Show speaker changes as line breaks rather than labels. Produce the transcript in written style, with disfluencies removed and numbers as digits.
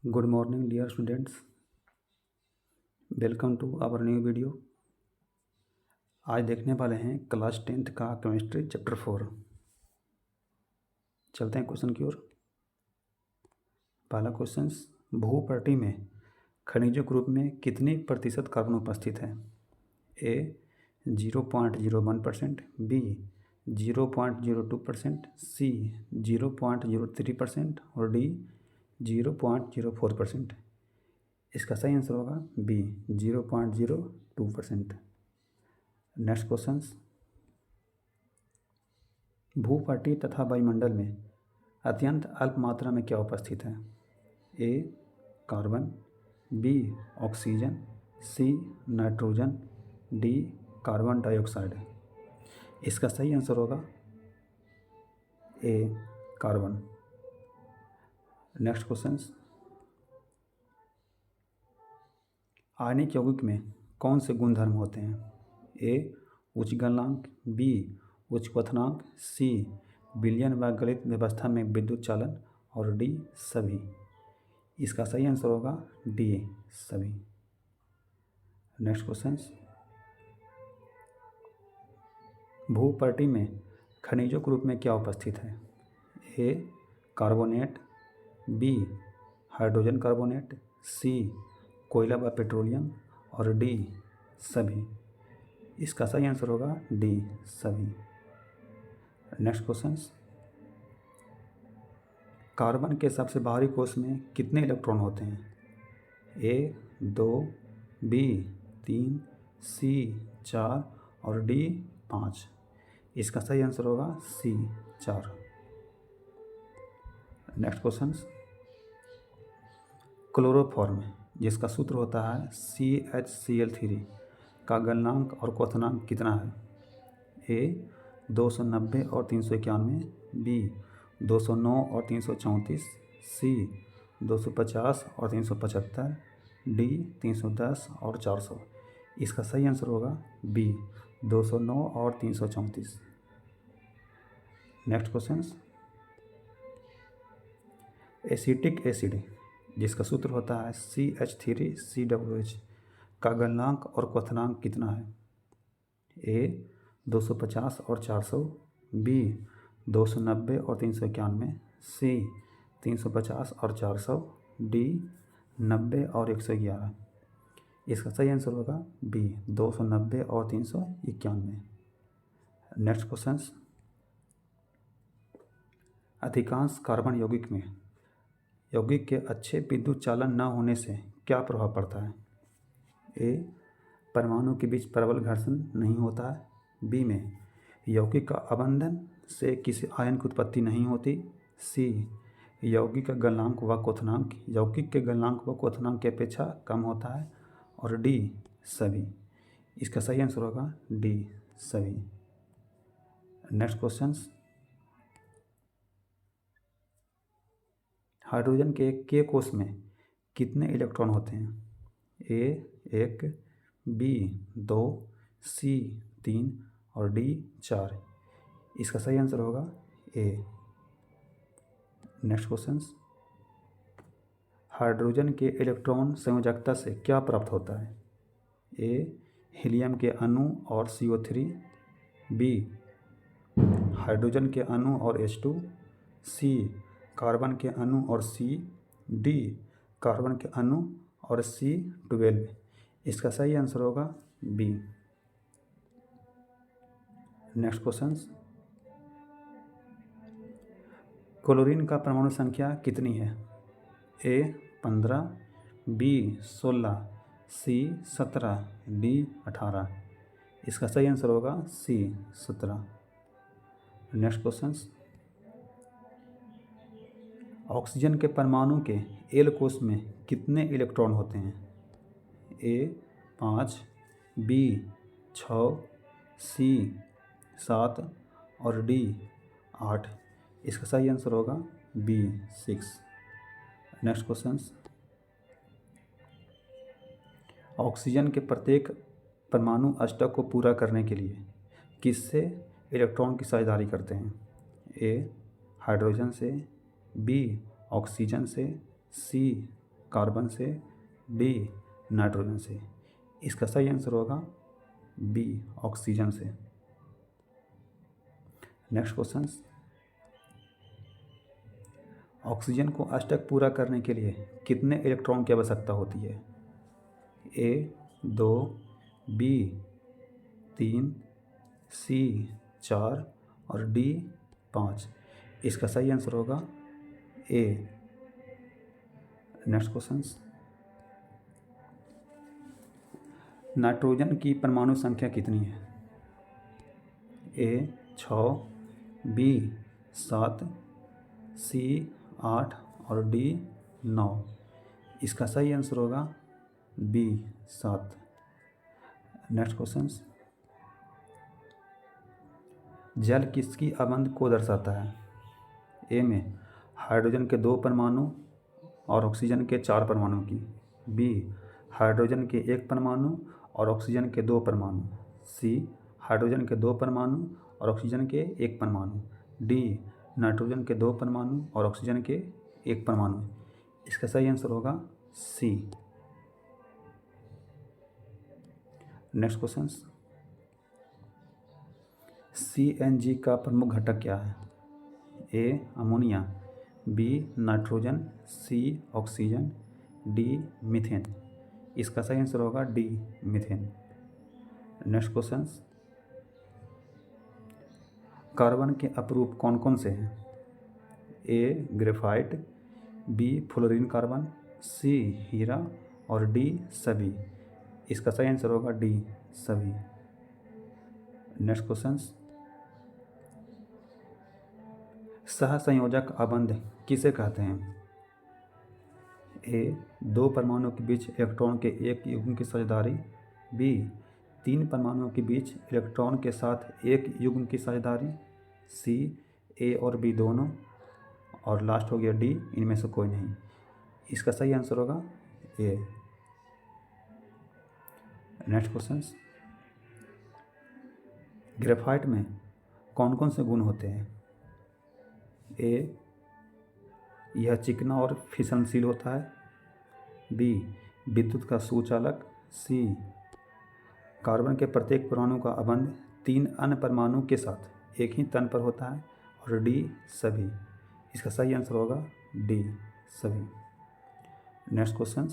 Good morning dear students, welcome to our new video. आज देखने वाले हैं क्लास 10th का केमिस्ट्री चैप्टर 4। चलते हैं क्वेश्चन की ओर। पहला क्वेश्चन, भूपर्टी में खनिजों के रूप में कितनी प्रतिशत कार्बन उपस्थित है? ए 0.01%, बी 0.02%, सी 0.03% और डी 0.04%। इसका सही आंसर होगा बी 0.02%। नेक्स्ट क्वेश्चन, भूपर्टी तथा वायुमंडल में अत्यंत अल्प मात्रा में क्या उपस्थित है? A carbon, B oxygen, C nitrogen, D carbon dioxide. इसका सही आंसर होगा ए कार्बन। नेक्स्ट क्वेश्चन, आयनिक यौगिक में कौन से गुणधर्म होते हैं? ए उच्च गलनांक, बी उच्च क्वथनांक, सी विलयन व गलित व्यवस्था में विद्युत चालन और डी सभी। इसका सही आंसर होगा डी सभी। नेक्स्ट क्वेश्चन, भूपर्टी में खनिजों के रूप में क्या उपस्थित है? ए कार्बोनेट, बी हाइड्रोजन कार्बोनेट, सी कोयला व पेट्रोलियम और डी सभी। इसका सही आंसर होगा डी सभी। नेक्स्ट क्वेश्चन, कार्बन के सबसे बाहरी कोश में कितने इलेक्ट्रॉन होते हैं? ए 2, बी 3, सी 4 और डी 5। इसका सही आंसर होगा सी 4। नेक्स्ट क्वेश्चन, क्लोरोफॉर्म जिसका सूत्र होता है CHCl3 का गलनांक और क्वथनांक कितना है? ए 290 और 391, बी 209 और 334, सी 250 और 375, डी 310 और 400। इसका सही आंसर होगा बी 209 और 334। नेक्स्ट क्वेश्चन, एसिटिक एसिड जिसका सूत्र होता है CH3COOH का गलनांक और क्वथनांक कितना है? ए 250 और 400, बी 290 और 391, सी 350 और 400, डी 90 और 111। इसका सही आंसर होगा बी 290 और 391। नेक्स्ट क्वेश्चन, अधिकांश कार्बन यौगिक के अच्छे विद्युत चालन न होने से क्या प्रभाव पड़ता है? ए परमाणु के बीच प्रबल घर्षण नहीं होता है, बी में यौगिक का अबंधन से किसी आयन की उत्पत्ति नहीं होती, सी यौगिक का गलनांक व क्वथनांक यौगिक के गलनांक व क्वथनांक की अपेक्षा कम होता है और डी सभी। इसका सही आंसर होगा डी सभी। नेक्स्ट क्वेश्चन, हाइड्रोजन के कोश में कितने इलेक्ट्रॉन होते हैं? ए 1, बी 2, सी 3 और डी 4। इसका सही आंसर होगा ए। नेक्स्ट क्वेश्चन, हाइड्रोजन के इलेक्ट्रॉन संयोजकता से क्या प्राप्त होता है? ए हीलियम के अणु और CO3, बी हाइड्रोजन के अणु और H2, सी कार्बन के अणु और C, डी कार्बन के अणु और C12। इसका सही आंसर होगा बी। नेक्स्ट क्वेश्चन, क्लोरीन का परमाणु संख्या कितनी है? ए 15, बी 16, सी 17, डी 18। इसका सही आंसर होगा सी 17। नेक्स्ट क्वेश्चन, ऑक्सीजन के परमाणु के एल कोश में कितने इलेक्ट्रॉन होते हैं? ए 5, बी 6, सी 7 और डी 8। इसका सही आंसर होगा बी 6। नेक्स्ट क्वेश्चन, ऑक्सीजन के प्रत्येक परमाणु अष्टक को पूरा करने के लिए किससे इलेक्ट्रॉन की साझेदारी करते हैं? ए हाइड्रोजन से, बी ऑक्सीजन से, सी कार्बन से, डी नाइट्रोजन से। इसका सही आंसर होगा बी ऑक्सीजन से। नेक्स्ट क्वेश्चन, ऑक्सीजन को अष्टक पूरा करने के लिए कितने इलेक्ट्रॉन की आवश्यकता होती है? ए 2, बी 3, सी 4 और डी 5। इसका सही आंसर होगा ए। नेक्स्ट क्वेश्चन, नाइट्रोजन की परमाणु संख्या कितनी है? ए 6, बी 7, सी 8 और डी 9। इसका सही आंसर होगा बी 7। नेक्स्ट क्वेश्चन, जल किसकी अबंध को दर्शाता है? ए में हाइड्रोजन के 2 परमाणु और ऑक्सीजन के 4 परमाणु की, बी हाइड्रोजन के 1 परमाणु और ऑक्सीजन के 2 परमाणु, सी हाइड्रोजन के 2 परमाणु और ऑक्सीजन के 1 परमाणु, डी नाइट्रोजन के 2 परमाणु और ऑक्सीजन के 1 परमाणु। इसका सही आंसर होगा सी। नेक्स्ट क्वेश्चन, CNG का प्रमुख घटक क्या है? A ammonia, B nitrogen, C oxygen, D methane. इसका सही आंसर होगा D methane. Next question, carbon के अपरूप कौन कौन से हैं? A graphite, B fluorine carbon, C हीरा और डी सभी। इसका सही आंसर होगा डी सभी। नेक्स्ट क्वेश्चन, सहसंयोजक अबंध किसे कहते हैं? ए 2 परमाणुओं के बीच इलेक्ट्रॉन के एक युग्म की साझेदारी, बी 3 परमाणुओं के बीच इलेक्ट्रॉन के साथ एक युग्म की साझेदारी, सी ए और बी दोनों, और लास्ट हो गया डी इनमें से कोई नहीं। इसका सही आंसर होगा ए। नेक्स्ट क्वेश्चन, ग्रेफाइट में कौन कौन से गुण होते हैं? ए यह चिकना और फिसलनशील होता है, बी विद्युत का सुचालक, सी कार्बन के प्रत्येक परमाणु का अबंध 3 अन्य परमाणु के साथ एक ही तन पर होता है, और डी सभी। इसका सही आंसर होगा डी सभी। Next question,